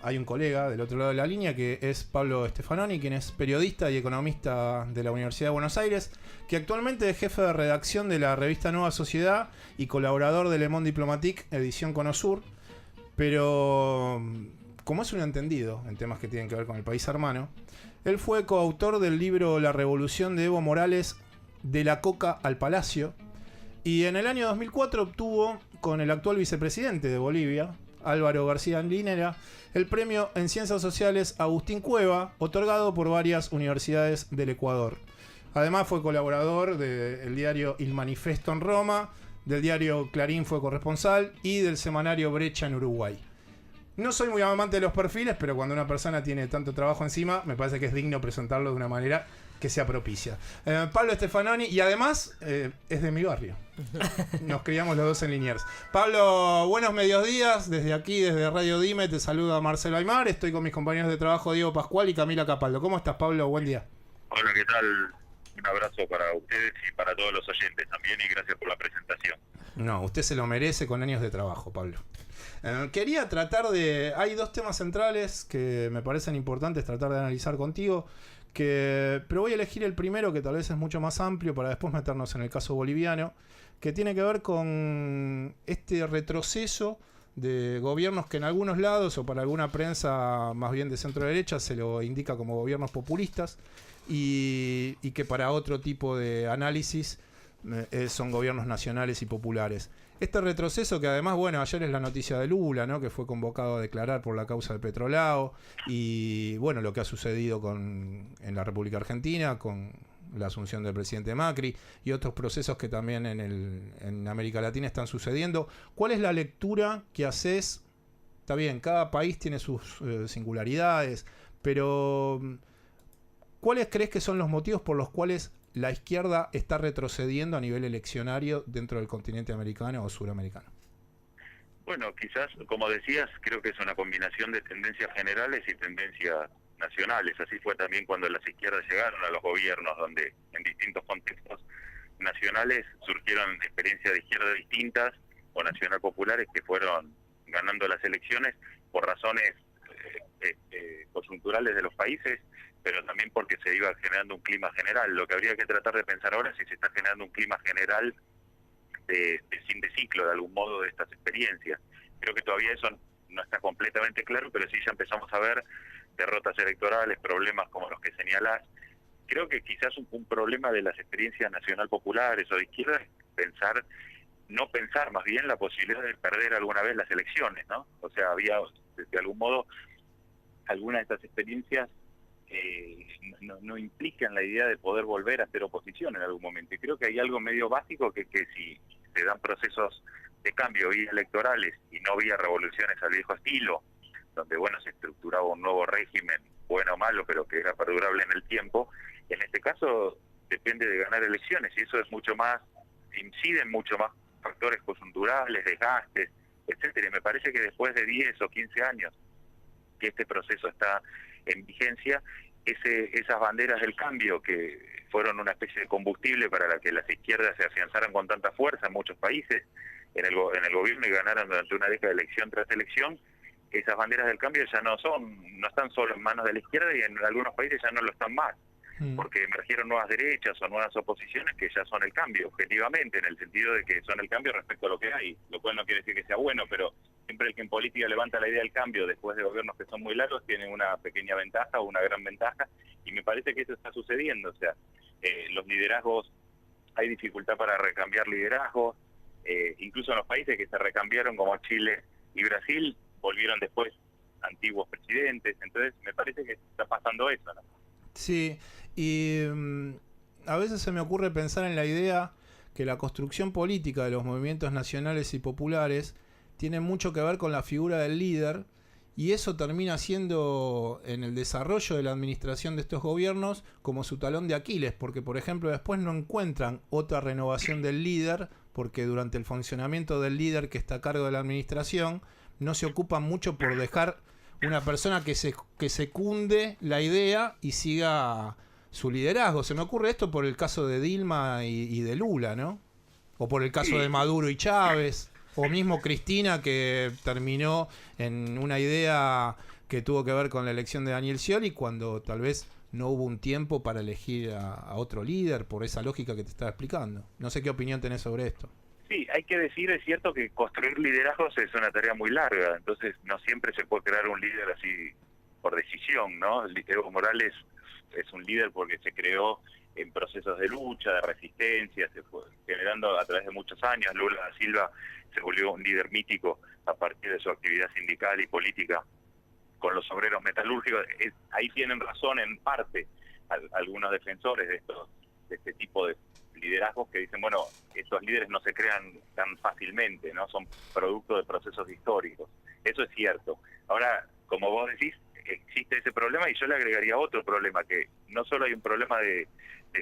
hay un colega del otro lado de la línea que es Pablo Stefanoni, quien es periodista y economista de la Universidad de Buenos Aires, que actualmente es jefe de redacción de la revista Nueva Sociedad y colaborador de Le Monde Diplomatique, edición Cono Sur. Pero como es un entendido en temas que tienen que ver con el país hermano, él fue coautor del libro La Revolución de Evo Morales, de la coca al palacio, y en el año 2004 obtuvo con el actual vicepresidente de Bolivia, Álvaro García Linera, el premio en Ciencias Sociales Agustín Cueva, otorgado por varias universidades del Ecuador. Además fue colaborador del diario Il Manifesto en Roma, del diario Clarín fue corresponsal y del semanario Brecha en Uruguay. No soy muy amante de los perfiles, pero cuando una persona tiene tanto trabajo encima, me parece que es digno presentarlo de una manera que sea propicia. Pablo Stefanoni, y además es de mi barrio. Nos criamos los dos en Liniers. Pablo, buenos mediodías. Desde aquí, desde Radio Dime, te saluda Marcelo Aymar. Estoy con mis compañeros de trabajo Diego Pascual y Camila Capaldo. ¿Cómo estás, Pablo? Buen día. Hola, ¿qué tal? Un abrazo para ustedes y para todos los oyentes también, y gracias por la presentación. No, usted se lo merece con años de trabajo, Pablo. Quería tratar de... Hay dos temas centrales que me parecen importantes tratar de analizar contigo, pero voy a elegir el primero, que tal vez es mucho más amplio, para después meternos en el caso boliviano, que tiene que ver con este retroceso de gobiernos que en algunos lados, o para alguna prensa más bien de centro derecha, se lo indica como gobiernos populistas, y que para otro tipo de análisis son gobiernos nacionales y populares. Este retroceso, que además, bueno, ayer es la noticia de Lula, ¿no?, que fue convocado a declarar por la causa de Petrolao, y bueno, lo que ha sucedido en la República Argentina con la asunción del presidente Macri y otros procesos que también en América Latina están sucediendo. ¿Cuál es la lectura que haces? Está bien, cada país tiene sus singularidades, pero ¿cuáles crees que son los motivos por los cuales la izquierda está retrocediendo a nivel eleccionario dentro del continente americano o suramericano? Bueno, quizás, como decías, creo que es una combinación de tendencias generales y tendencias nacionales. Así fue también cuando las izquierdas llegaron a los gobiernos, donde en distintos contextos nacionales surgieron experiencias de izquierda distintas o nacional populares que fueron ganando las elecciones por razones coyunturales de los países, pero también porque se iba generando un clima general. Lo que habría que tratar de pensar ahora es si se está generando un clima general de fin de ciclo, de algún modo, de estas experiencias. Creo que todavía eso no está completamente claro, pero sí ya empezamos a ver derrotas electorales, problemas como los que señalás. Creo que quizás un problema de las experiencias nacional populares o de izquierda es no pensar más bien la posibilidad de perder alguna vez las elecciones, ¿no? O sea, había, de algún modo, algunas de estas experiencias no implican la idea de poder volver a hacer oposición en algún momento. Y creo que hay algo medio básico que si se dan procesos de cambio vía electorales y no vía revoluciones al viejo estilo, donde bueno se estructuraba un nuevo régimen, bueno o malo, pero que era perdurable en el tiempo, en este caso depende de ganar elecciones, y eso es mucho más, inciden mucho más factores coyunturales, desgastes, etcétera. Y me parece que después de 10 o 15 años que este proceso está en vigencia, esas banderas del cambio que fueron una especie de combustible para la que las izquierdas se afianzaran con tanta fuerza en muchos países en el gobierno y ganaron durante una década de elección tras elección, esas banderas del cambio ya no están solo en manos de la izquierda, y en algunos países ya no lo están más, porque emergieron nuevas derechas o nuevas oposiciones que ya son el cambio, objetivamente, en el sentido de que son el cambio respecto a lo que hay, lo cual no quiere decir que sea bueno, pero siempre el que en política levanta la idea del cambio después de gobiernos que son muy largos tiene una pequeña ventaja o una gran ventaja, y me parece que eso está sucediendo. O sea, los liderazgos, hay dificultad para recambiar liderazgos, incluso en los países que se recambiaron como Chile y Brasil, volvieron después antiguos presidentes. Entonces me parece que está pasando eso, ¿no? Sí, y a veces se me ocurre pensar en la idea que la construcción política de los movimientos nacionales y populares tiene mucho que ver con la figura del líder, y eso termina siendo en el desarrollo de la administración de estos gobiernos como su talón de Aquiles, porque por ejemplo después no encuentran otra renovación del líder, porque durante el funcionamiento del líder que está a cargo de la administración no se ocupan mucho por dejar una persona que secunde la idea y siga su liderazgo. Se me ocurre esto por el caso de Dilma y de Lula, ¿no? O por el caso de Maduro y Chávez. O mismo Cristina, que terminó en una idea que tuvo que ver con la elección de Daniel Scioli, cuando tal vez no hubo un tiempo para elegir a otro líder por esa lógica que te estaba explicando. No sé qué opinión tenés sobre esto. Sí, hay que decir, es cierto que construir liderazgos es una tarea muy larga, entonces no siempre se puede crear un líder así por decisión, ¿no? Evo Morales es un líder porque se creó en procesos de lucha, de resistencia, se fue generando a través de muchos años. Lula da Silva se volvió un líder mítico a partir de su actividad sindical y política con los obreros metalúrgicos. Ahí tienen razón en parte algunos defensores de este tipo de liderazgos que dicen, bueno, estos líderes no se crean tan fácilmente, no son producto de procesos históricos. Eso es cierto. Ahora, como vos decís, existe ese problema, y yo le agregaría otro problema, que no solo hay un problema de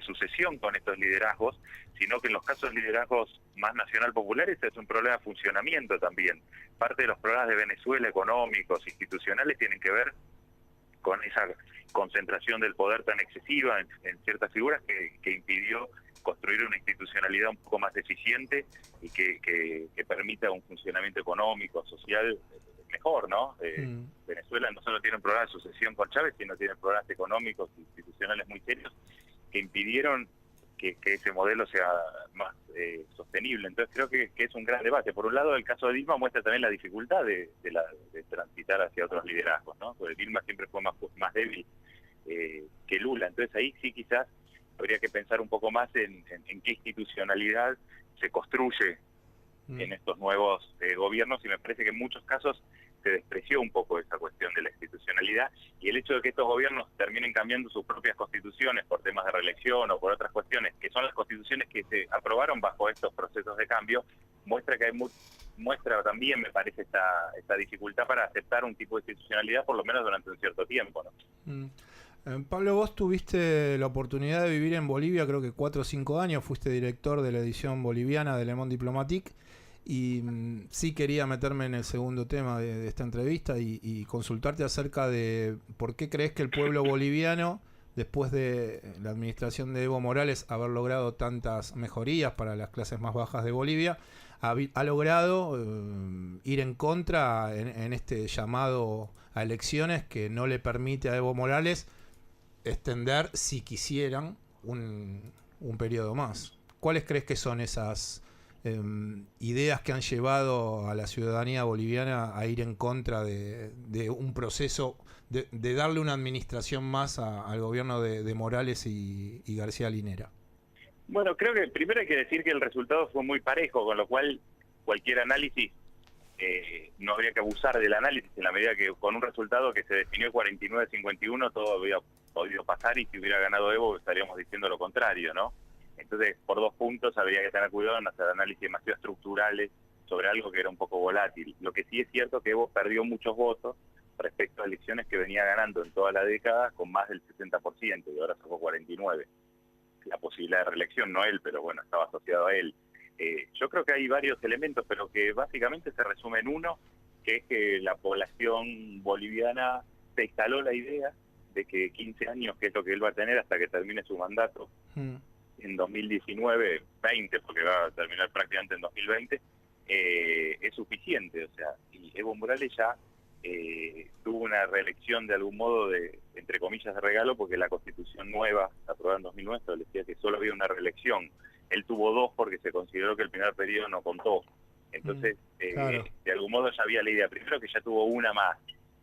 sucesión con estos liderazgos, sino que en los casos de liderazgos más nacional populares es un problema de funcionamiento también. Parte de los problemas de Venezuela, económicos, institucionales, tienen que ver con esa concentración del poder tan excesiva en ciertas figuras que impidió construir una institucionalidad un poco más eficiente y que permita un funcionamiento económico, social mejor, ¿no? Venezuela no solo tiene un problema de sucesión con Chávez, sino tiene problemas económicos e institucionales muy serios que impidieron que ese modelo sea más sostenible. Entonces creo que es un gran debate. Por un lado, el caso de Dilma muestra también la dificultad de transitar hacia otros liderazgos, ¿no? Porque Dilma siempre fue más débil que Lula. Entonces ahí sí quizás habría que pensar un poco más en qué institucionalidad se construye en estos nuevos gobiernos, y me parece que en muchos casos se despreció un poco esa cuestión de la institucionalidad, y el hecho de que estos gobiernos terminen cambiando sus propias constituciones por temas de reelección o por otras cuestiones, que son las constituciones que se aprobaron bajo estos procesos de cambio, muestra que muestra también, me parece, esta dificultad para aceptar un tipo de institucionalidad, por lo menos durante un cierto tiempo, ¿no? Pablo, vos tuviste la oportunidad de vivir en Bolivia, creo que 4 o 5 años, fuiste director de la edición boliviana de Le Monde Diplomatique, y sí quería meterme en el segundo tema de esta entrevista y consultarte acerca de por qué crees que el pueblo boliviano, después de la administración de Evo Morales haber logrado tantas mejorías para las clases más bajas de Bolivia, ha logrado ir en contra en este llamado a elecciones que no le permite a Evo Morales extender, si quisieran, un periodo más. ¿Cuáles crees que son esas ideas que han llevado a la ciudadanía boliviana a ir en contra de un proceso, de darle una administración más al gobierno de Morales y García Linera? Bueno, creo que primero hay que decir que el resultado fue muy parejo, con lo cual cualquier análisis, no habría que abusar del análisis, en la medida que con un resultado que se definió 49-51 todo había podido pasar, y si hubiera ganado Evo estaríamos diciendo lo contrario, ¿no? Entonces, por 2 puntos habría que tener cuidado en hacer análisis demasiado estructurales sobre algo que era un poco volátil. Lo que sí es cierto que Evo perdió muchos votos respecto a elecciones que venía ganando en toda la década con más del 60%, y ahora sacó 49%. La posibilidad de reelección, no él, pero bueno, estaba asociado a él. Yo creo que hay varios elementos, pero que básicamente se resume en uno, que es que la población boliviana se instaló la idea de que 15 años, que es lo que él va a tener hasta que termine su mandato, en 2019, 20, porque va a terminar prácticamente en 2020, es suficiente. O sea, y Evo Morales ya tuvo una reelección de algún modo entre comillas, de regalo, porque la Constitución nueva, aprobada en 2009, establecía que solo había una reelección. Él tuvo 2 porque se consideró que el primer periodo no contó. Entonces, claro. De algún modo ya había la idea, primero que ya tuvo una más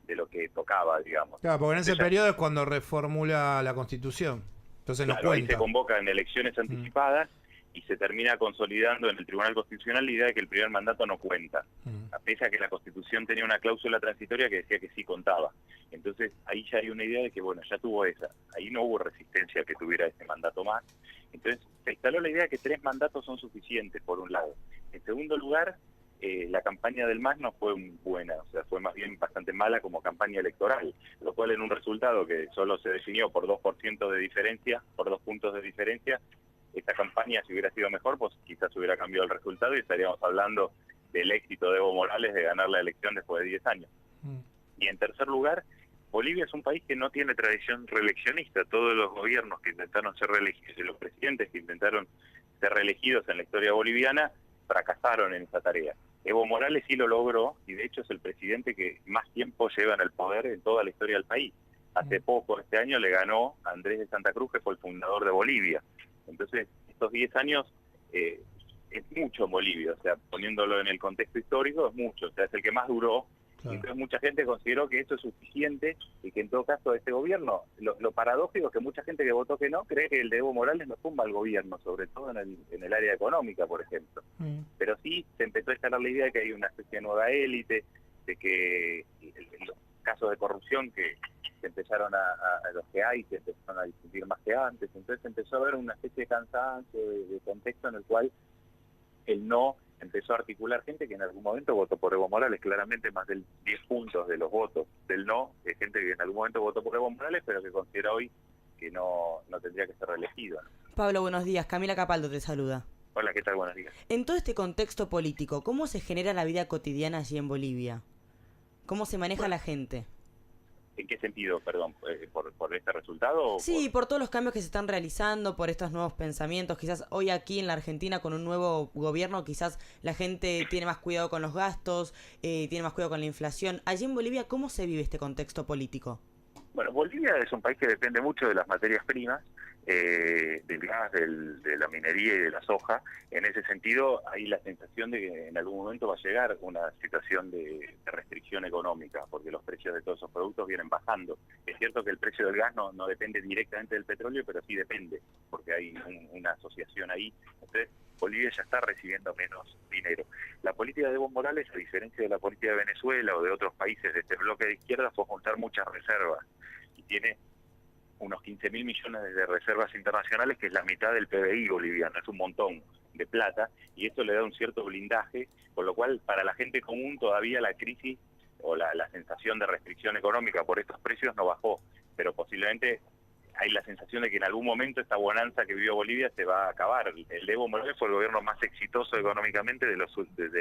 de lo que tocaba, digamos. Claro, porque en ese periodo es cuando reformula la Constitución. Entonces claro, no cuenta. Ahí se convocan elecciones anticipadas y se termina consolidando en el Tribunal Constitucional la idea de que el primer mandato no cuenta, a pesar de que la Constitución tenía una cláusula transitoria que decía que sí contaba. Entonces ahí ya hay una idea de que, bueno, ya tuvo esa. Ahí no hubo resistencia a que tuviera ese mandato más. Entonces se instaló la idea de que 3 mandatos son suficientes, por un lado. En segundo lugar, la campaña del MAS no fue buena, o sea, fue más bien bastante mala como campaña electoral, lo cual en un resultado que solo se definió por 2% de diferencia, por 2 puntos de diferencia, esta campaña, si hubiera sido mejor, pues quizás hubiera cambiado el resultado y estaríamos hablando del éxito de Evo Morales de ganar la elección después de 10 años. Y en tercer lugar, Bolivia es un país que no tiene tradición reeleccionista. Todos los gobiernos que intentaron ser reelegidos, los presidentes que intentaron ser reelegidos en la historia boliviana, fracasaron en esa tarea. Evo Morales sí lo logró, y de hecho es el presidente que más tiempo lleva en el poder en toda la historia del país. Hace poco, este año, le ganó a Andrés de Santa Cruz, que fue el fundador de Bolivia. Entonces, estos 10 años es mucho en Bolivia, o sea, poniéndolo en el contexto histórico, es mucho, o sea, es el que más duró. Claro. Entonces mucha gente consideró que eso es suficiente y que en todo caso este gobierno, lo paradójico es que mucha gente que votó que no, cree que el de Evo Morales no tumba al gobierno, sobre todo en el área económica, por ejemplo. Pero sí se empezó a instalar la idea de que hay una especie de nueva élite, de que los casos de corrupción que se empezaron a los que hay, se empezaron a discutir más que antes, entonces empezó a haber una especie de cansancio, de contexto en el cual el no empezó a articular gente que en algún momento votó por Evo Morales, claramente más del 10 puntos de los votos del no, es gente que en algún momento votó por Evo Morales, pero que considera hoy que no tendría que ser reelegido, ¿no? Pablo, buenos días. Camila Capaldo te saluda. Hola, ¿qué tal? Buenos días. En todo este contexto político, ¿cómo se genera la vida cotidiana allí en Bolivia? ¿Cómo se maneja la gente? ¿En qué sentido, perdón? ¿Por este resultado? Sí, por todos los cambios que se están realizando, por estos nuevos pensamientos. Quizás hoy aquí en la Argentina con un nuevo gobierno, quizás la gente tiene más cuidado con los gastos, tiene más cuidado con la inflación. Allí en Bolivia, ¿cómo se vive este contexto político? Bueno, Bolivia es un país que depende mucho de las materias primas, del gas, de la minería y de la soja. En ese sentido, hay la sensación de que en algún momento va a llegar una situación de restricción económica, porque los precios de todos esos productos vienen bajando. Es cierto que el precio del gas no depende directamente del petróleo, pero sí depende, porque hay una asociación ahí. Entonces, Bolivia ya está recibiendo menos dinero. La política de Evo Morales, a diferencia de la política de Venezuela o de otros países de este bloque de izquierda, fue juntar muchas reservas. Y tiene unos 15.000 millones de reservas internacionales, que es la mitad del PBI boliviano, es un montón de plata, y esto le da un cierto blindaje, con lo cual para la gente común todavía la crisis o la sensación de restricción económica por estos precios no bajó, pero posiblemente hay la sensación de que en algún momento esta bonanza que vivió Bolivia se va a acabar. El de Evo Morales fue el gobierno más exitoso económicamente de la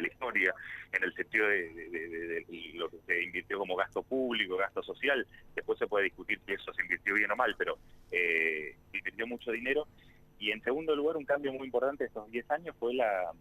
historia, en el sentido de lo que se invirtió como gasto público, gasto social. Después se puede discutir si eso se invirtió bien o mal, pero se invirtió mucho dinero. Y en segundo lugar, un cambio muy importante de estos 10 años fue la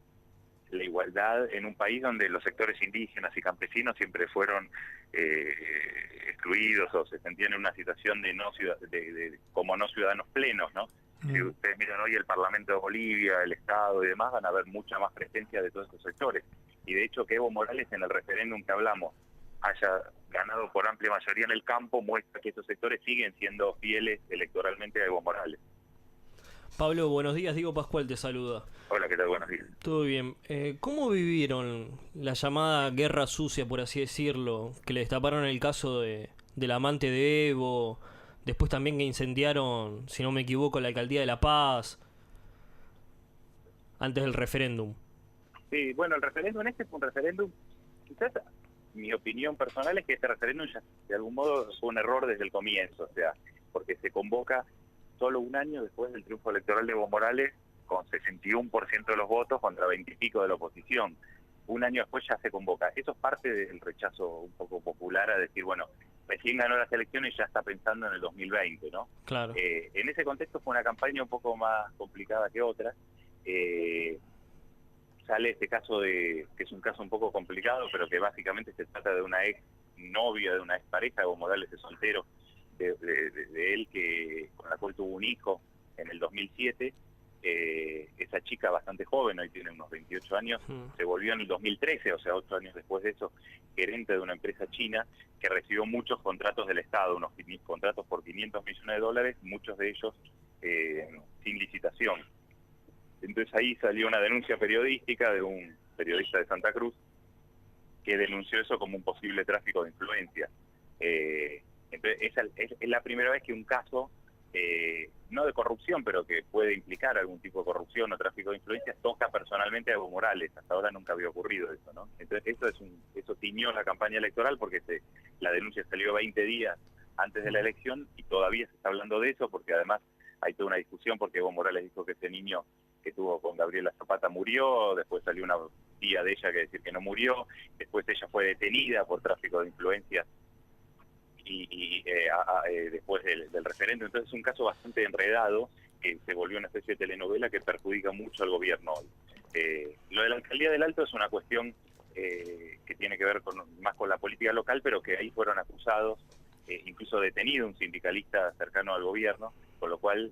igualdad en un país donde los sectores indígenas y campesinos siempre fueron excluidos o se sentían en una situación de como no ciudadanos plenos, ¿no? Si ustedes miran hoy el Parlamento de Bolivia, el Estado y demás, van a ver mucha más presencia de todos esos sectores. Y de hecho que Evo Morales en el referéndum que hablamos haya ganado por amplia mayoría en el campo muestra que esos sectores siguen siendo fieles electoralmente a Evo Morales. Pablo, buenos días. Diego Pascual te saluda. Hola, ¿qué tal? Buenos días. Todo bien. ¿Cómo vivieron la llamada guerra sucia, por así decirlo, que le destaparon el caso del amante de Evo, después también que incendiaron, si no me equivoco, la alcaldía de La Paz, antes del referéndum? Sí, bueno, el referéndum fue un referéndum, quizás mi opinión personal es que este referéndum ya de algún modo fue un error desde el comienzo, o sea, porque se convoca solo un año después del triunfo electoral de Evo Morales, con 61% de los votos contra 20 y pico de la oposición. Un año después ya se convoca. Eso es parte del rechazo un poco popular a decir, bueno, recién ganó las elecciones y ya está pensando en el 2020, ¿no? Claro. En ese contexto fue una campaña un poco más complicada que otras. Sale este caso que es un caso un poco complicado, pero que básicamente se trata de una ex novia, de una ex pareja. Evo Morales es soltero, de él, con la cual tuvo un hijo en el 2007. Esa chica bastante joven, hoy tiene unos 28 años, se volvió en el 2013, o sea, 8 años después de eso, gerente de una empresa china que recibió muchos contratos del Estado, unos contratos por $500 millones, muchos de ellos sin licitación. Entonces ahí salió una denuncia periodística de un periodista de Santa Cruz que denunció eso como un posible tráfico de influencia. Entonces esa es la primera vez que un caso, no de corrupción, pero que puede implicar algún tipo de corrupción o tráfico de influencias, toca personalmente a Evo Morales. Hasta ahora nunca había ocurrido eso, ¿no? Entonces eso tiñó la campaña electoral porque la denuncia salió 20 días antes de la elección y todavía se está hablando de eso, porque además hay toda una discusión porque Evo Morales dijo que ese niño que tuvo con Gabriela Zapata murió, después salió una tía de ella que decir que no murió, después ella fue detenida por tráfico de influencias y después del referéndum. Entonces es un caso bastante enredado que se volvió una especie de telenovela que perjudica mucho al gobierno hoy. Lo de la alcaldía del Alto es una cuestión que tiene que ver más con la política local, pero que ahí fueron acusados, incluso detenido un sindicalista cercano al gobierno, con lo cual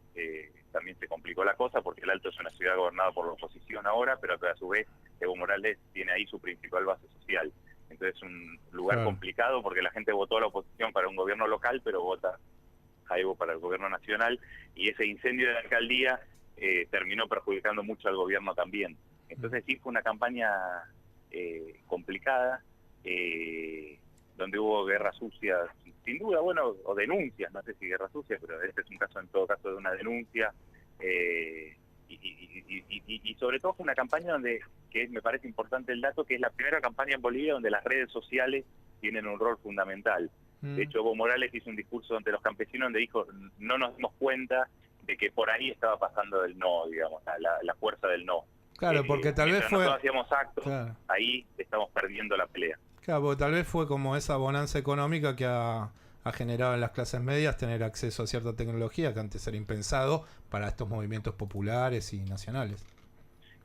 también se complicó la cosa, porque el Alto es una ciudad gobernada por la oposición ahora, pero que a su vez Evo Morales tiene ahí su principal base social. Entonces es un lugar complicado, porque la gente votó a la oposición para un gobierno local, pero vota a Evo para el gobierno nacional, y ese incendio de la alcaldía terminó perjudicando mucho al gobierno también. Entonces sí fue una campaña complicada, donde hubo guerra sucia, sin duda, bueno, o denuncias, no sé si guerra sucia, pero este es un caso, en todo caso, de una denuncia, y sobre todo fue una campaña donde, que me parece importante el dato, que es la primera campaña en Bolivia donde las redes sociales tienen un rol fundamental. De hecho, Evo Morales hizo un discurso ante los campesinos donde dijo, no nos dimos cuenta de que por ahí estaba pasando el no, digamos, la fuerza del no. Claro, porque tal vez fue... nosotros hacíamos actos, ahí estamos perdiendo la pelea. Claro, porque tal vez fue como esa bonanza económica que ha generado en las clases medias tener acceso a cierta tecnología que antes era impensado para estos movimientos populares y nacionales.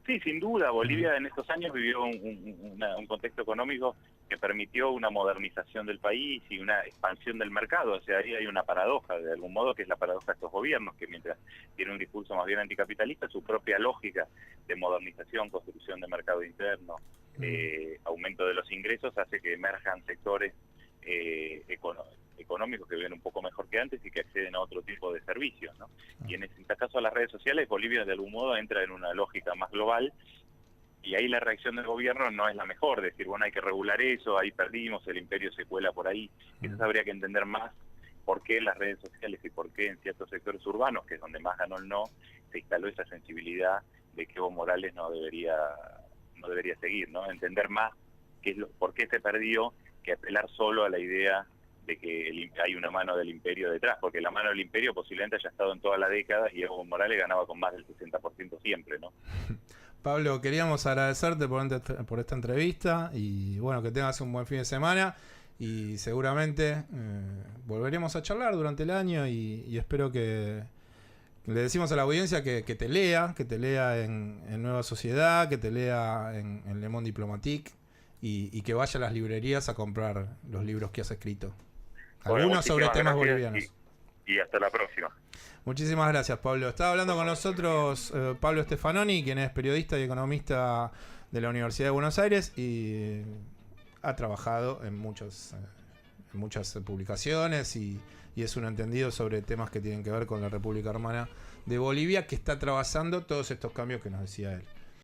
Sí, sin duda. Bolivia en estos años vivió un contexto económico que permitió una modernización del país y una expansión del mercado. O sea, ahí hay una paradoja, de algún modo, que es la paradoja de estos gobiernos, que mientras tienen un discurso más bien anticapitalista, su propia lógica de modernización, construcción de mercado interno, aumento de los ingresos, hace que emerjan sectores económicos que viven un poco mejor que antes y que acceden a otro tipo de servicios, ¿no? Y en este caso a las redes sociales, Bolivia de algún modo entra en una lógica más global, y ahí la reacción del gobierno no es la mejor, decir, bueno, hay que regular eso, ahí perdimos, el imperio se cuela por ahí. Quizás habría que entender más por qué en las redes sociales y por qué en ciertos sectores urbanos, que es donde más ganó el no, se instaló esa sensibilidad de que Evo Morales no debería seguir, ¿no? Entender más por qué se perdió, que apelar solo a la idea de que hay una mano del imperio detrás, porque la mano del imperio posiblemente haya estado en toda la década y Evo Morales ganaba con más del 60% siempre, ¿no? Pablo, queríamos agradecerte por esta entrevista y bueno, que tengas un buen fin de semana y seguramente volveremos a charlar durante el año y espero que le decimos a la audiencia que te lea en Nueva Sociedad, que te lea en Le Monde Diplomatique y que vaya a las librerías a comprar los libros que has escrito. Algunos sobre temas bolivianos. Y hasta la próxima. Muchísimas gracias, Pablo. Estaba hablando con nosotros Pablo Stefanoni, quien es periodista y economista de la Universidad de Buenos Aires y ha trabajado en muchas publicaciones y es un entendido sobre temas que tienen que ver con la República Hermana de Bolivia, que está atravesando todos estos cambios que nos decía él.